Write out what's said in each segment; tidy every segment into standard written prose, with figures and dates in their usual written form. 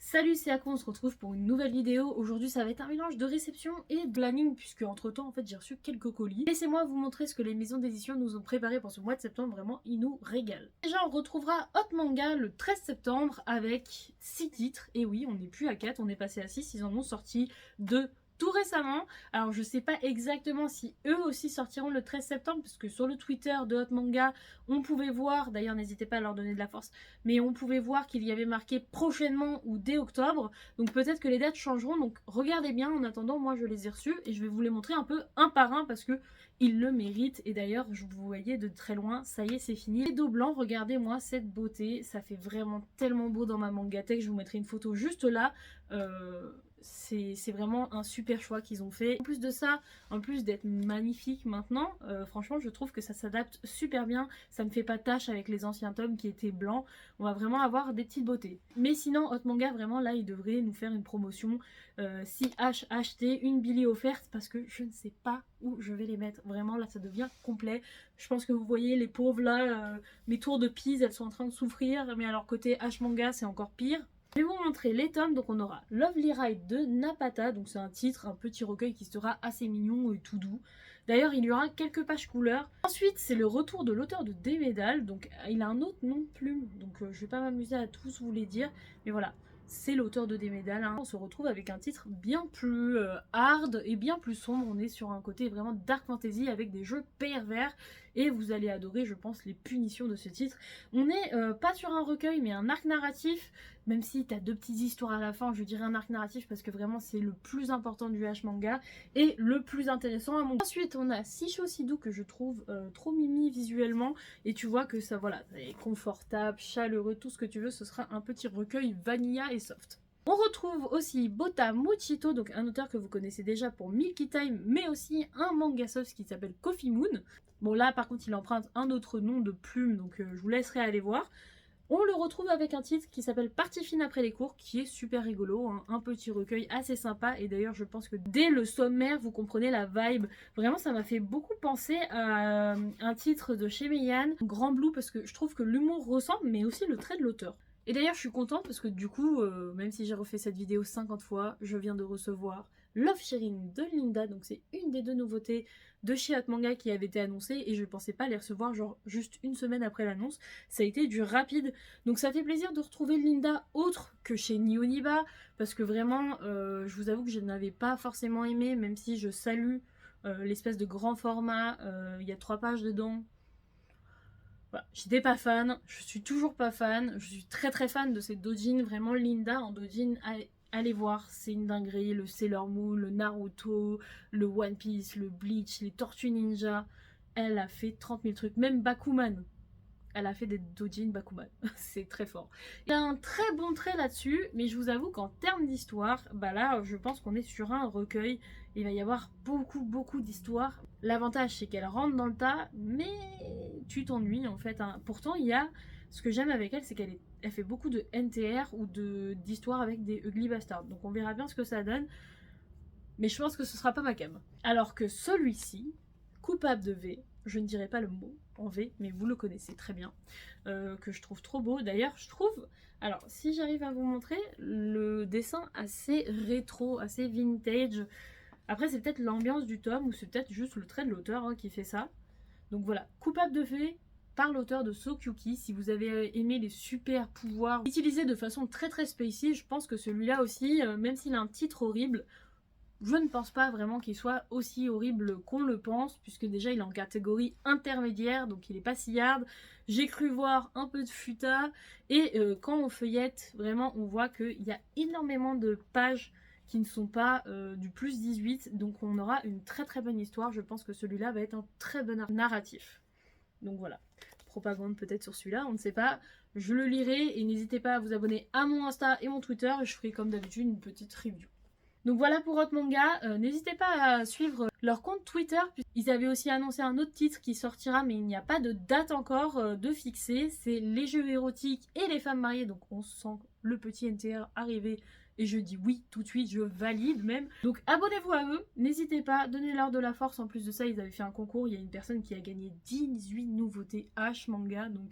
Salut, c'est Akon, on se retrouve pour une nouvelle vidéo. Aujourd'hui, ça va être un mélange de réception et de planning, puisque entre temps, en fait, j'ai reçu quelques colis. Laissez-moi vous montrer ce que les maisons d'édition nous ont préparé pour ce mois de septembre. Vraiment, ils nous régalent. Déjà, on retrouvera Hot Manga le 13 septembre avec 6 titres. Et oui, on n'est plus à 4, on est passé à 6. Ils en ont sorti 2 tout récemment. Alors je sais pas exactement si eux aussi sortiront le 13 septembre, parce que sur le Twitter de Hot Manga, on pouvait voir, d'ailleurs n'hésitez pas à leur donner de la force, mais on pouvait voir qu'il y avait marqué prochainement ou dès octobre, donc peut-être que les dates changeront, donc regardez bien. En attendant, moi je les ai reçus et je vais vous les montrer un peu un par un parce que ils le méritent. Et d'ailleurs, je vous voyais de très loin, ça y est, c'est fini. Les dos blancs, regardez-moi cette beauté, ça fait vraiment tellement beau dans ma mangatech. Je vous mettrai une photo juste là. C'est vraiment un super choix qu'ils ont fait. En plus de ça, en plus d'être magnifique maintenant, franchement je trouve que ça s'adapte super bien. Ça ne fait pas tâche avec les anciens tomes qui étaient blancs. On va vraiment avoir des petites beautés. Mais sinon, Hot Manga, vraiment là, ils devraient nous faire une promotion. Si H acheté, une Billy offerte, parce que je ne sais pas où je vais les mettre. Vraiment là, ça devient complet. Je pense que vous voyez les pauvres là, mes tours de Pise, elles sont en train de souffrir. Mais alors côté H Manga, c'est encore pire. Je vais vous montrer les tomes. Donc on aura Lovely Ride de Napata, donc c'est un titre, un petit recueil qui sera assez mignon et tout doux. D'ailleurs il y aura quelques pages couleurs. Ensuite c'est le retour de l'auteur de Démédale, donc il a un autre nom de plume, donc je vais pas m'amuser à tous vous les dire, mais voilà. C'est l'auteur de Démédale, hein. On se retrouve avec un titre bien plus hard et bien plus sombre. On est sur un côté vraiment dark fantasy avec des jeux pervers et vous allez adorer, je pense, les punitions de ce titre. On n'est pas sur un recueil mais un arc narratif, même si t'as deux petites histoires à la fin. Je dirais un arc narratif parce que vraiment c'est le plus important du H manga et le plus intéressant à mon goût. Ensuite on a Sisho Sidou que je trouve trop mimi visuellement, et tu vois que ça, voilà, est confortable, chaleureux, tout ce que tu veux. Ce sera un petit recueil vanilla et soft. On retrouve aussi Bota Mochito, donc un auteur que vous connaissez déjà pour Milky Time, mais aussi un manga soft qui s'appelle Coffee Moon. Bon là par contre il emprunte un autre nom de plume, donc je vous laisserai aller voir. On le retrouve avec un titre qui s'appelle Partie fine après les cours, qui est super rigolo, hein, un petit recueil assez sympa. Et d'ailleurs je pense que dès le sommaire vous comprenez la vibe. Vraiment ça m'a fait beaucoup penser à un titre de chez Meian, Grand Blue, parce que je trouve que l'humour ressemble, mais aussi le trait de l'auteur. Et d'ailleurs je suis contente parce que du coup, même si j'ai refait cette vidéo 50 fois, je viens de recevoir Love Sharing de Linda, donc c'est une des deux nouveautés de chez Hot Manga qui avait été annoncée, et je pensais pas les recevoir genre juste une semaine après l'annonce. Ça a été du rapide, donc ça fait plaisir de retrouver Linda autre que chez Nioniba, parce que vraiment je vous avoue que je n'avais pas forcément aimé, même si je salue l'espèce de grand format. Il y a 3 pages dedans. Voilà. J'étais pas fan, je suis toujours pas fan. Je suis très très fan de ces doujins. Vraiment Linda en doujin, allez voir, c'est une dinguerie. Le Sailor Moon, le Naruto, le One Piece, le Bleach, les Tortues Ninja. Elle a fait 30 000 trucs, même Bakuman. Elle a fait des doujins Bakuman, c'est très fort. Il y a un très bon trait là-dessus, mais je vous avoue qu'en termes d'histoire, bah là je pense qu'on est sur un recueil. Il va y avoir beaucoup d'histoires. L'avantage c'est qu'elle rentre dans le tas, mais tu t'ennuies en fait, hein. Pourtant il y a, ce que j'aime avec elle, c'est qu'elle fait beaucoup de NTR ou d'histoires avec des Ugly Bastards. Donc on verra bien ce que ça donne, mais je pense que ce sera pas ma cam. Alors que celui-ci, Coupable de V, je ne dirai pas le mot en V, mais vous le connaissez très bien, que je trouve trop beau. D'ailleurs, je trouve, alors si j'arrive à vous montrer, le dessin assez rétro, assez vintage. Après, c'est peut-être l'ambiance du tome, ou c'est peut-être juste le trait de l'auteur, hein, qui fait ça. Donc voilà, Coupable de V, par l'auteur de Sokyuki. Si vous avez aimé les super pouvoirs utilisés de façon très spacey, je pense que celui-là aussi, même s'il a un titre horrible, je ne pense pas vraiment qu'il soit aussi horrible qu'on le pense, puisque déjà il est en catégorie intermédiaire, donc il est pas si hard. J'ai cru voir un peu de futa, et quand on feuillette, vraiment on voit qu'il y a énormément de pages qui ne sont pas du plus 18, donc on aura une très bonne histoire. Je pense que celui-là va être un très bon narratif. Donc voilà, propagande peut-être sur celui-là, on ne sait pas. Je le lirai, et n'hésitez pas à vous abonner à mon Insta et mon Twitter, et je ferai comme d'habitude une petite review. Donc voilà pour Hot Manga, n'hésitez pas à suivre leur compte Twitter. Ils avaient aussi annoncé un autre titre qui sortira, mais il n'y a pas de date encore de fixée. C'est les jeux érotiques et les femmes mariées, donc on sent le petit NTR arriver. Et je dis oui tout de suite, je valide même. Donc abonnez-vous à eux, n'hésitez pas, donnez-leur de la force. En plus de ça, ils avaient fait un concours, il y a une personne qui a gagné 18 nouveautés H Manga. Donc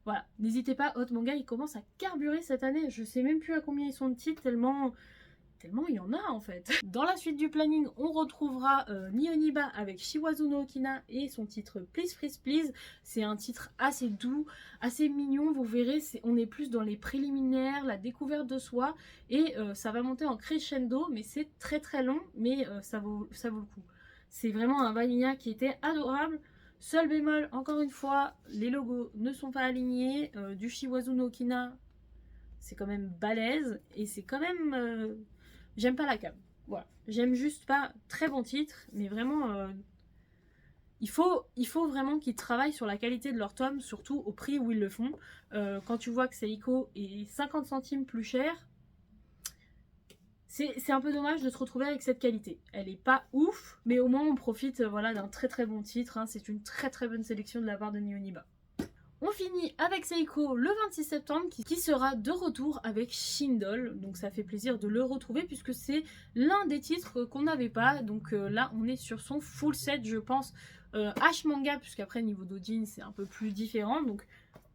Voilà, n'hésitez pas, Hot Manga, il commence à carburer cette année. Je sais même plus à combien ils sont de titres, tellement il y en a en fait. Dans la suite du planning, on retrouvera Nihoniba avec Shiwazu no Okina et son titre Please Freeze Please. C'est un titre assez doux, assez mignon, vous verrez, on est plus dans les préliminaires, la découverte de soi, et ça va monter en crescendo, mais c'est très long, mais ça vaut le coup. C'est vraiment un vanilla qui était adorable. Seul bémol, encore une fois, les logos ne sont pas alignés, du Shiwazu no Okina, c'est quand même balèze, et c'est quand même... J'aime pas la cam. Voilà. J'aime juste pas. Très bon titre, mais vraiment. Il faut vraiment qu'ils travaillent sur la qualité de leur tome, surtout au prix où ils le font. Quand tu vois que Seiko est 50 centimes plus cher, c'est un peu dommage de se retrouver avec cette qualité. Elle est pas ouf, mais au moins on profite voilà, d'un très bon titre. Hein. C'est une très bonne sélection de la part de Nihoniba. On finit avec Seiko le 26 septembre qui sera de retour avec Shindle. Donc ça fait plaisir de le retrouver puisque c'est l'un des titres qu'on n'avait pas. Donc là on est sur son full set je pense H manga puisqu'après niveau d'Ojin c'est un peu plus différent. Donc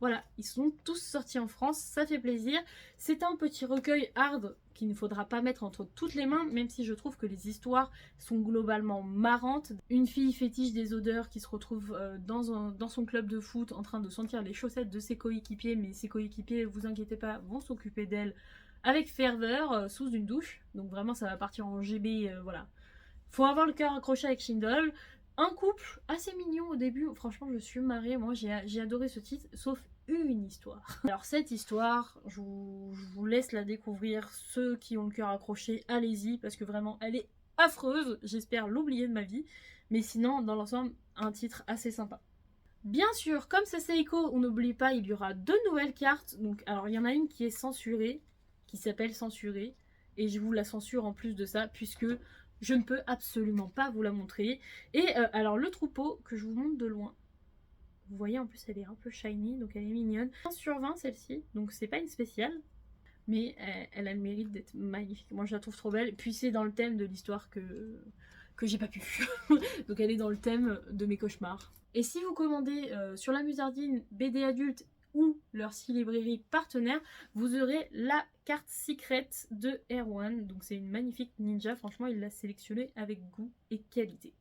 voilà, ils sont tous sortis en France, ça fait plaisir. C'est un petit recueil hard qu'il ne faudra pas mettre entre toutes les mains, même si je trouve que les histoires sont globalement marrantes. Une fille fétiche des odeurs qui se retrouve dans son club de foot en train de sentir les chaussettes de ses coéquipiers, mais ses coéquipiers, vous inquiétez pas, vont s'occuper d'elle avec ferveur sous une douche. Donc vraiment ça va partir en GB, voilà. Faut avoir le cœur accroché avec Shindle. Un couple assez mignon au début, franchement je suis marrée, moi j'ai adoré ce titre, sauf une histoire. Alors cette histoire, je vous laisse la découvrir, ceux qui ont le cœur accroché, allez-y, parce que vraiment elle est affreuse, j'espère l'oublier de ma vie, mais sinon dans l'ensemble, un titre assez sympa. Bien sûr, comme c'est Seiko, on n'oublie pas, il y aura 2 nouvelles cartes, donc alors il y en a une qui est censurée, qui s'appelle Censurée, et je vous la censure en plus de ça, puisque je ne peux absolument pas vous la montrer. Et alors le troupeau que je vous montre de loin. Vous voyez en plus elle est un peu shiny donc elle est mignonne. 15 sur 20 celle-ci, donc c'est pas une spéciale. Mais elle a le mérite d'être magnifique. Moi je la trouve trop belle. Puis c'est dans le thème de l'histoire que j'ai pas pu. Donc elle est dans le thème de mes cauchemars. Et si vous commandez sur la Musardine BD adulte ou leur librairie partenaire, vous aurez la carte secret de Erwan. Donc c'est une magnifique ninja, franchement il l'a sélectionnée avec goût et qualité.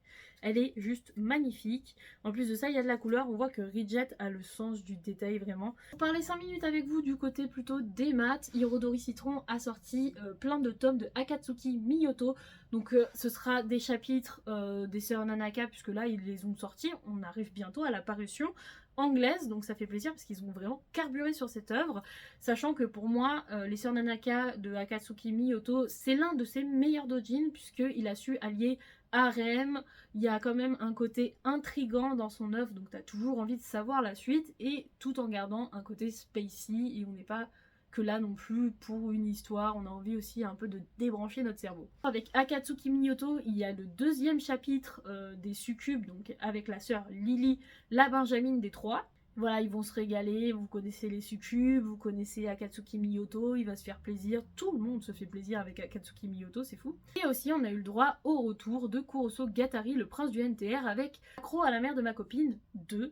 Elle est juste magnifique. En plus de ça, il y a de la couleur. On voit que Ridget a le sens du détail vraiment. Pour parler 5 minutes avec vous du côté plutôt des maths, Hirodori Citron a sorti plein de tomes de Akatsuki Miyoto. Donc ce sera des chapitres des sœurs Nanaka puisque là ils les ont sortis. On arrive bientôt à la parution anglaise, donc ça fait plaisir parce qu'ils ont vraiment carburé sur cette œuvre, sachant que pour moi les sœurs Nanaka de Akatsuki Miyoto c'est l'un de ses meilleurs doujins puisqu'il a su allier harem, il y a quand même un côté intrigant dans son œuvre, donc tu as toujours envie de savoir la suite, et tout en gardant un côté spacey, et on n'est pas que là non plus pour une histoire, on a envie aussi un peu de débrancher notre cerveau. Avec Akatsuki Miyoto, il y a le 2e chapitre des succubes, donc avec la sœur Lily, la Benjamine des trois. Voilà, ils vont se régaler, vous connaissez les succubes, vous connaissez Akatsuki Miyoto, il va se faire plaisir, tout le monde se fait plaisir avec Akatsuki Miyoto, c'est fou. Et aussi on a eu le droit au retour de Kuroso Gatari, le prince du NTR, avec Accro à la mère de ma copine 2,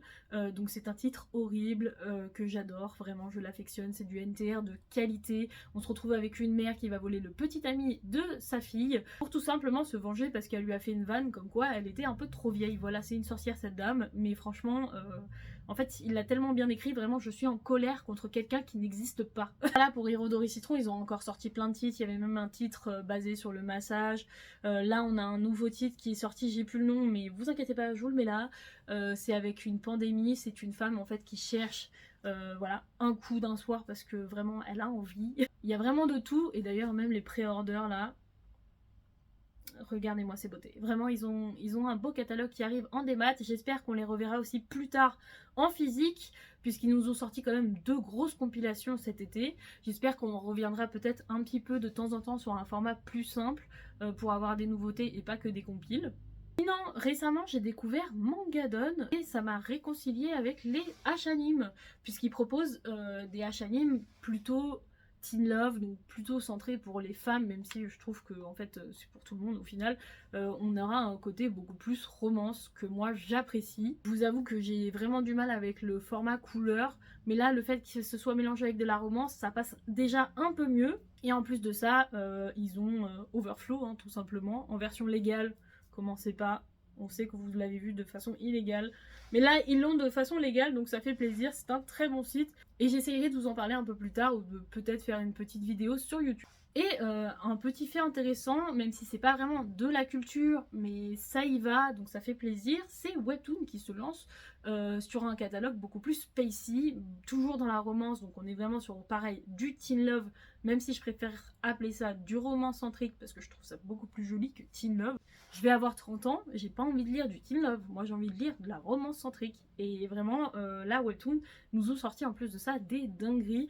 donc c'est un titre horrible que j'adore, vraiment je l'affectionne, c'est du NTR de qualité, on se retrouve avec une mère qui va voler le petit ami de sa fille, pour tout simplement se venger parce qu'elle lui a fait une vanne comme quoi elle était un peu trop vieille, voilà c'est une sorcière cette dame, mais franchement... En fait, il l'a tellement bien écrit, vraiment, je suis en colère contre quelqu'un qui n'existe pas. Voilà, pour Hirodori Citron, ils ont encore sorti plein de titres. Il y avait même un titre basé sur le massage. Là, on a un nouveau titre qui est sorti, j'ai plus le nom, mais vous inquiétez pas, je vous le mets là. C'est avec une pandémie, c'est une femme, en fait, qui cherche... voilà, un coup d'un soir parce que vraiment, elle a envie. Il y a vraiment de tout, et d'ailleurs, même les pré-orders, là... Regardez-moi ces beautés. Vraiment, ils ont un beau catalogue qui arrive en démat. J'espère qu'on les reverra aussi plus tard en physique, puisqu'ils nous ont sorti quand même 2 grosses compilations cet été. J'espère qu'on reviendra peut-être un petit peu de temps en temps sur un format plus simple pour avoir des nouveautés et pas que des compiles. Sinon, récemment, j'ai découvert Mangadon et ça m'a réconcilié avec les H-animes, puisqu'ils proposent des H-animes plutôt teen love, donc plutôt centré pour les femmes, même si je trouve que en fait c'est pour tout le monde au final. On aura un côté beaucoup plus romance que moi j'apprécie. Je vous avoue que j'ai vraiment du mal avec le format couleur, mais là le fait que ce soit mélangé avec de la romance, ça passe déjà un peu mieux. Et en plus de ça, ils ont Overflow, hein, tout simplement, en version légale. Commencez pas, on sait que vous l'avez vu de façon illégale. Mais là, ils l'ont de façon légale, donc ça fait plaisir. C'est un très bon site. Et j'essayerai de vous en parler un peu plus tard, ou de peut-être faire une petite vidéo sur YouTube. Et un petit fait intéressant, même si c'est pas vraiment de la culture, mais ça y va, donc ça fait plaisir, c'est Webtoon qui se lance sur un catalogue beaucoup plus spacey, toujours dans la romance, donc on est vraiment sur pareil du teen love, même si je préfère appeler ça du romance centrique parce que je trouve ça beaucoup plus joli que teen love. Je vais avoir 30 ans, j'ai pas envie de lire du teen love, moi j'ai envie de lire de la romance centrique. Et vraiment, là, Webtoon nous ont sorti en plus de ça des dingueries,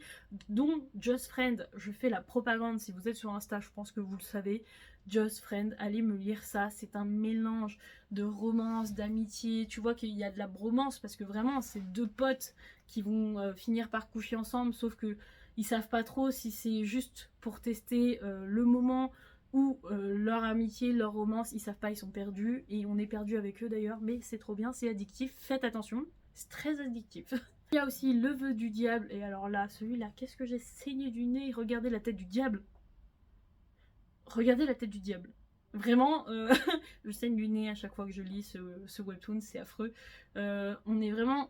dont Just Friend. Je fais la propagande, si vous êtes sur Insta, je pense que vous le savez. Just Friend, allez me lire ça, c'est un mélange de romance, d'amitié. Tu vois qu'il y a de la bromance parce que vraiment, c'est deux potes qui vont finir par coucher ensemble, sauf que ils savent pas trop si c'est juste pour tester le moment ou leur amitié, leur romance, ils savent pas, ils sont perdus, et on est perdu avec eux d'ailleurs, mais c'est trop bien, c'est addictif, faites attention, c'est très addictif. Il y a aussi Le Vœu du Diable, et alors là, celui-là, qu'est-ce que j'ai saigné du nez, regardez la tête du diable. Regardez la tête du diable. Vraiment, je saigne du nez à chaque fois que je lis ce webtoon, c'est affreux. On est vraiment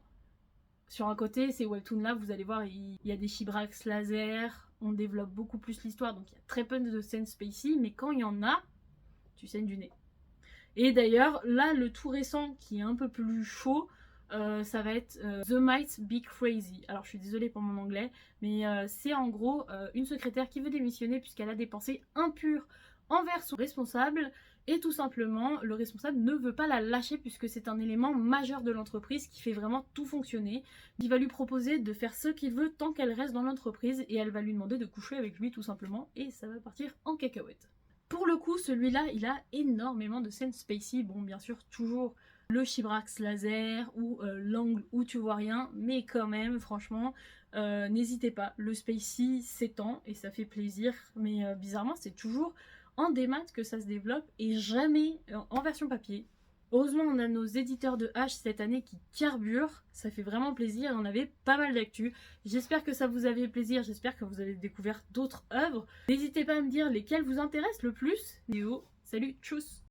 sur un côté, ces webtoons-là, vous allez voir, il y a des chibrax laser, on développe beaucoup plus l'histoire, donc il y a très peu de scènes spacey, mais quand il y en a, tu saignes du nez. Et d'ailleurs, là, le tout récent, qui est un peu plus chaud, ça va être The Might Be Crazy. Alors je suis désolée pour mon anglais, mais c'est en gros une secrétaire qui veut démissionner puisqu'elle a des pensées impures envers son responsable, et tout simplement le responsable ne veut pas la lâcher puisque c'est un élément majeur de l'entreprise qui fait vraiment tout fonctionner. Il va lui proposer de faire ce qu'il veut tant qu'elle reste dans l'entreprise, et elle va lui demander de coucher avec lui tout simplement, et ça va partir en cacahuète. Pour le coup, celui-là, il a énormément de scènes spacey. Bon, bien sûr, toujours le chibrax laser ou l'angle où tu vois rien, mais quand même, franchement, n'hésitez pas. Le spacey s'étend et ça fait plaisir, mais bizarrement, c'est toujours en démat que ça se développe et jamais en version papier. Heureusement, on a nos éditeurs de H cette année qui carburent, ça fait vraiment plaisir, et on avait pas mal d'actu. J'espère que ça vous avait plaisir, j'espère que vous avez découvert d'autres œuvres. N'hésitez pas à me dire lesquelles vous intéressent le plus. Néo, salut, tchuss!